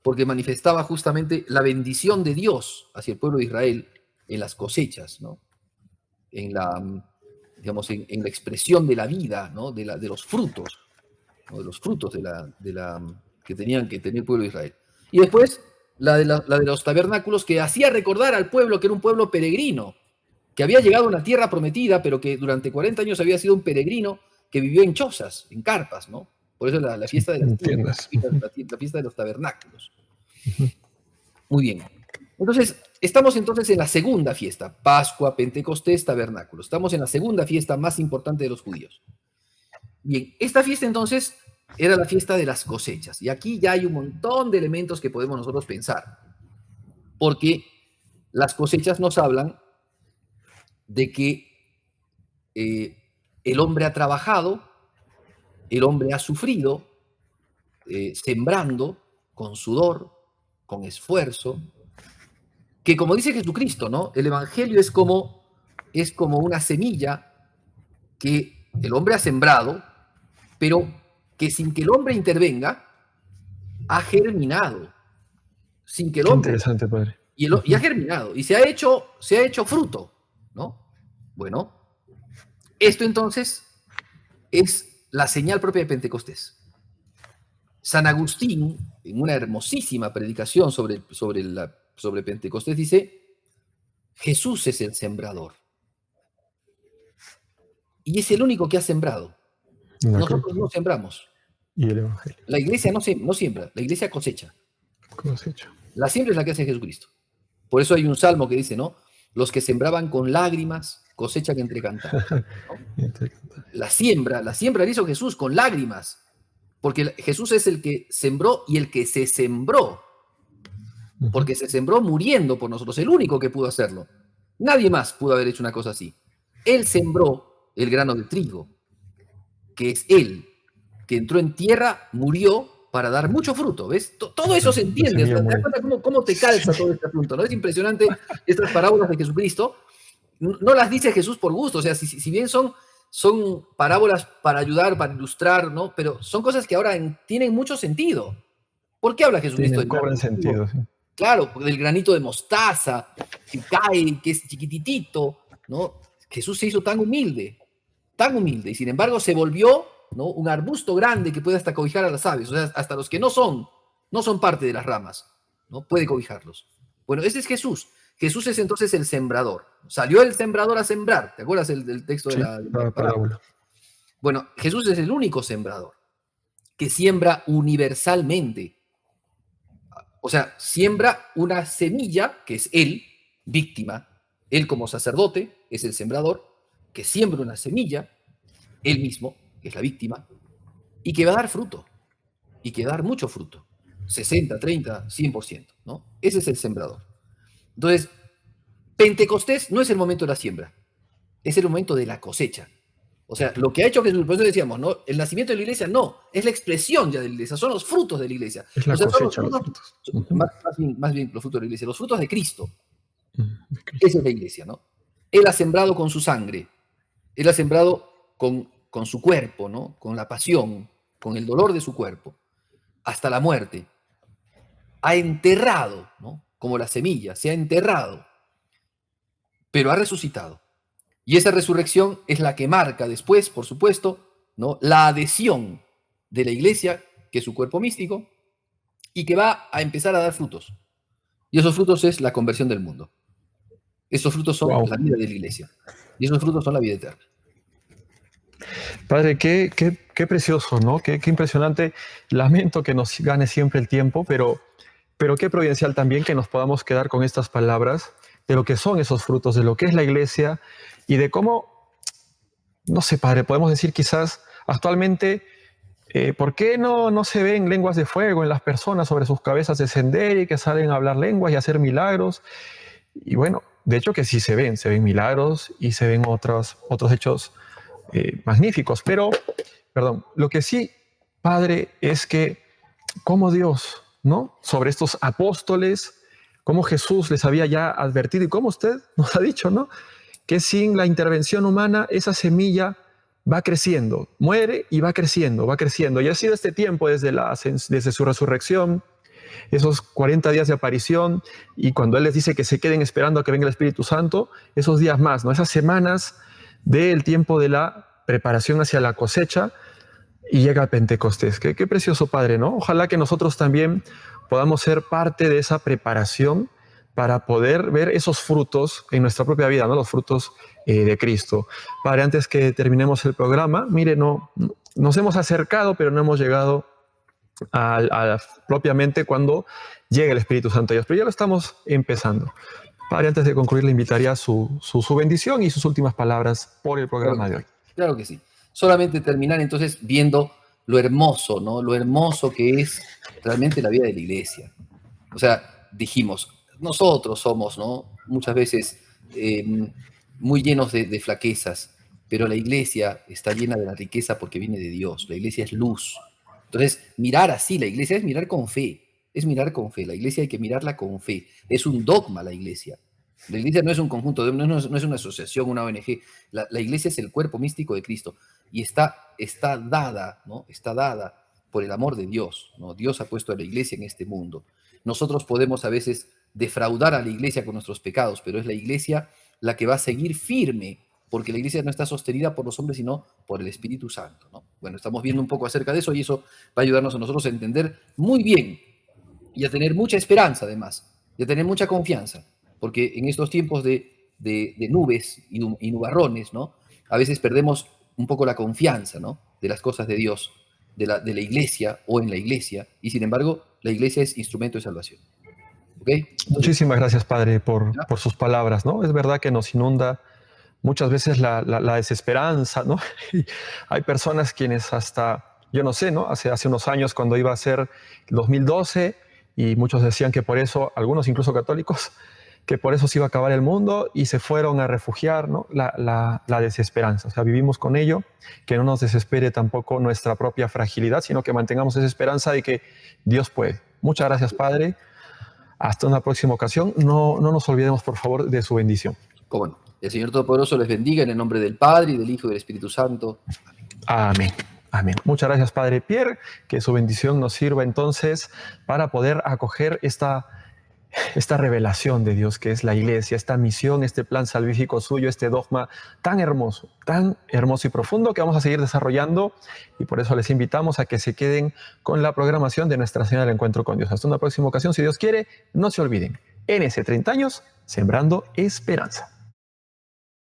porque manifestaba justamente la bendición de Dios hacia el pueblo de Israel en las cosechas, ¿no? En la, digamos, en la expresión de la vida, ¿no? De los frutos, ¿no? De los frutos que tenían que tener el pueblo de Israel. Y después la de los tabernáculos, que hacía recordar al pueblo que era un pueblo peregrino, que había llegado a una tierra prometida, pero que durante 40 años había sido un peregrino que vivió en chozas, en carpas, ¿no? Por eso la fiesta de las tiendas, la fiesta de los tabernáculos. Muy bien. Entonces, estamos entonces en la segunda fiesta, Pascua, Pentecostés, tabernáculos. Estamos en la segunda fiesta más importante de los judíos. Bien, esta fiesta entonces era la fiesta de las cosechas. Y aquí ya hay un montón de elementos que podemos nosotros pensar. Porque las cosechas nos hablan de que el hombre ha trabajado, el hombre ha sufrido, sembrando con sudor, con esfuerzo, que como dice Jesucristo, ¿no? El Evangelio es como una semilla que el hombre ha sembrado, pero que sin que el hombre intervenga, ha germinado. Sin que el hombre... Interesante, padre. Y ha germinado, y se ha hecho fruto, ¿no? Bueno, esto entonces es la señal propia de Pentecostés. San Agustín, en una hermosísima predicación sobre Pentecostés, dice: Jesús es el sembrador. Y es el único que ha sembrado. Nosotros no sembramos. Y el Evangelio. La iglesia no siembra, la iglesia cosecha. Cosecha. La siembra es la que hace Jesucristo. Por eso hay un salmo que dice, ¿no? Los que sembraban con lágrimas cosechan entre cantares, ¿no? La siembra la hizo Jesús con lágrimas, porque Jesús es el que sembró y el que se sembró, porque se sembró muriendo por nosotros, el único que pudo hacerlo. Nadie más pudo haber hecho una cosa así. Él sembró el grano de trigo, que es él, que entró en tierra, murió para dar mucho fruto, ¿ves? Todo eso se entiende. ¿Te das cuenta cómo te calza todo este asunto, ¿no? Es impresionante estas parábolas de Jesucristo. No las dice Jesús por gusto, o sea, si bien son parábolas para ayudar, para ilustrar, ¿no? Pero son cosas que ahora tienen mucho sentido. ¿Por qué habla Jesucristo? Cobran sentido, sí. Claro, del granito de mostaza, que cae, que es chiquititito, ¿no? Jesús se hizo tan humilde, y sin embargo se volvió, ¿no? Un arbusto grande que puede hasta cobijar a las aves, o sea, hasta los que no son parte de las ramas, ¿no? Puede cobijarlos. Bueno, ese es Jesús. Jesús es entonces el sembrador. Salió el sembrador a sembrar. ¿Te acuerdas del texto de la parábola? Bueno, Jesús es el único sembrador que siembra universalmente. O sea, siembra una semilla, que es él, víctima. Él como sacerdote es el sembrador, que siembra una semilla, él mismo, que es la víctima, y que va a dar fruto, y que va a dar mucho fruto. 60, 30, 100%, ¿no? Ese es el sembrador. Entonces, Pentecostés no es el momento de la siembra, es el momento de la cosecha. O sea, lo que ha hecho Jesús, por eso decíamos, ¿no? El nacimiento de la iglesia no, es la expresión ya de la iglesia, son los frutos de la iglesia. Es la O sea, son los cosecha, los frutos, frutos. Ujú. más bien los frutos de la iglesia, los frutos de Cristo. De Cristo. Esa es la iglesia, ¿no? Él ha sembrado con su sangre, él ha sembrado con su cuerpo, ¿no? Con la pasión, con el dolor de su cuerpo, hasta la muerte. Ha enterrado, ¿no? Como la semilla, se ha enterrado, pero ha resucitado. Y esa resurrección es la que marca después, por supuesto, ¿no? La adhesión de la iglesia, que es su cuerpo místico, y que va a empezar a dar frutos. Y esos frutos es la conversión del mundo. Esos frutos son Wow. la vida de la iglesia. Y esos frutos son la vida eterna. Padre, qué precioso, ¿no? Qué impresionante. Lamento que nos gane siempre el tiempo, pero qué providencial también que nos podamos quedar con estas palabras de lo que son esos frutos, de lo que es la iglesia y de cómo, no sé, Padre, podemos decir quizás actualmente, ¿por qué no se ven lenguas de fuego en las personas sobre sus cabezas descender y que salen a hablar lenguas y hacer milagros? Y bueno, de hecho que sí se ven milagros y se ven otros hechos magníficos, pero, perdón, lo que sí, Padre, es que como Dios, ¿no? Sobre estos apóstoles, como Jesús les había ya advertido y como usted nos ha dicho, ¿no? Que sin la intervención humana esa semilla va creciendo, muere y va creciendo, va creciendo. Y ha sido este tiempo desde su resurrección, esos 40 días de aparición, y cuando Él les dice que se queden esperando a que venga el Espíritu Santo, esos días más, ¿no? Esas semanas del tiempo de la preparación hacia la cosecha, y llega el Pentecostés. Qué precioso, Padre, ¿no? Ojalá que nosotros también podamos ser parte de esa preparación para poder ver esos frutos en nuestra propia vida, ¿no? Los frutos de Cristo. Padre, antes que terminemos el programa, mire, nos hemos acercado, pero no hemos llegado propiamente cuando llegue el Espíritu Santo a Dios, pero ya lo estamos empezando. Padre, antes de concluir, le invitaría su bendición y sus últimas palabras por el programa de hoy. Claro que sí. Solamente terminar entonces viendo lo hermoso, ¿no? Lo hermoso que es realmente la vida de la iglesia. O sea, dijimos, nosotros somos, ¿no? Muchas veces muy llenos de flaquezas, pero la iglesia está llena de la riqueza porque viene de Dios. La iglesia es luz. Entonces, mirar así la iglesia es mirar con fe. Es mirar con fe. La iglesia hay que mirarla con fe. Es un dogma la iglesia. La iglesia no es un conjunto, no es una asociación, una ONG. La iglesia es el cuerpo místico de Cristo y está dada, ¿no? Está dada por el amor de Dios, ¿no? Dios ha puesto a la iglesia en este mundo. Nosotros podemos a veces defraudar a la iglesia con nuestros pecados, pero es la iglesia la que va a seguir firme, porque la iglesia no está sostenida por los hombres, sino por el Espíritu Santo, ¿no? Bueno, estamos viendo un poco acerca de eso y eso va a ayudarnos a nosotros a entender muy bien y a tener mucha esperanza además, y a tener mucha confianza. Porque en estos tiempos de nubes y nubarrones, ¿no? A veces perdemos un poco la confianza, ¿no? De las cosas de Dios, de la iglesia o en la iglesia, y sin embargo, la iglesia es instrumento de salvación. ¿Ok? Muchísimas gracias, Padre, por sus palabras, ¿no? Es verdad que nos inunda muchas veces la desesperanza, ¿no? Y hay personas quienes hasta, yo no sé, ¿no? Hace unos años, cuando iba a ser 2012, y muchos decían que por eso, algunos incluso católicos, que por eso se iba a acabar el mundo y se fueron a refugiar, ¿no? La desesperanza. O sea, vivimos con ello, que no nos desespere tampoco nuestra propia fragilidad, sino que mantengamos esa esperanza de que Dios puede. Muchas gracias, Padre. Hasta una próxima ocasión. No nos olvidemos, por favor, de su bendición. ¿Cómo no? El Señor Todopoderoso les bendiga en el nombre del Padre, y del Hijo y del Espíritu Santo. Amén. Amén. Muchas gracias, Padre Pierre. Que su bendición nos sirva entonces para poder acoger esta revelación de Dios que es la iglesia, esta misión, este plan salvífico suyo, este dogma tan hermoso y profundo que vamos a seguir desarrollando, y por eso les invitamos a que se queden con la programación de Nuestra Señora del Encuentro con Dios. Hasta una próxima ocasión, si Dios quiere. No se olviden, NS 30 años, sembrando esperanza.